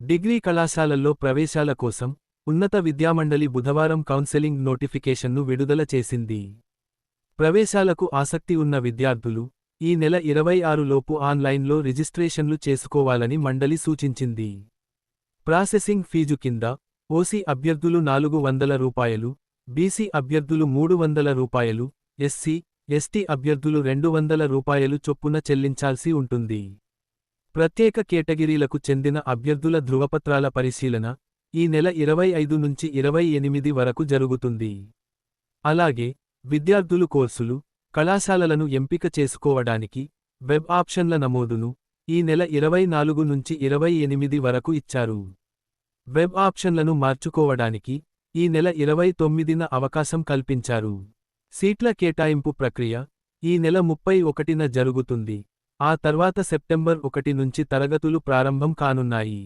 Degree కళాశాలల్లో ప్రవేశాల కోసం ఉన్నత విద్యామండలి బుధవారం కౌన్సెలింగ్ నోటిఫికేషన్ను విడుదల చేసింది. ప్రవేశాలకు ఆసక్తి ఉన్న విద్యార్థులు ఈ నెల 26 లోపు ఆన్లైన్లో రిజిస్ట్రేషన్లు చేసుకోవాలని మండలి సూచించింది. ప్రాసెసింగ్ ఫీజు కింద ఓసీ అభ్యర్థులు రూ. 400, బీసీ అభ్యర్థులు రూ. 300, ఎస్సీ, ఎస్టీ అభ్యర్థులు రూ. 200 చొప్పున చెల్లించాల్సి ఉంటుంది. ప్రత్యేక కేటగిరీలకు చెందిన అభ్యర్థుల ధృవపత్రాల పరిశీలన ఈ నెల 25 నుంచి 28 వరకు జరుగుతుంది. అలాగే విద్యార్థులు కోర్సులు, కళాశాలలను ఎంపిక చేసుకోవడానికి వెబ్ ఆప్షన్ల నమోదును ఈ నెల 24 నుంచి 28 వరకు ఇచ్చారు. వెబ్ ఆప్షన్లను మార్చుకోవడానికి ఈ నెల 29న అవకాశం కల్పించారు. సీట్ల కేటాయింపు ప్రక్రియ ఈ నెల 31న జరుగుతుంది. ఆ తర్వాత సెప్టెంబర్ 1 నుంచి తరగతులు ప్రారంభం కానున్నాయి.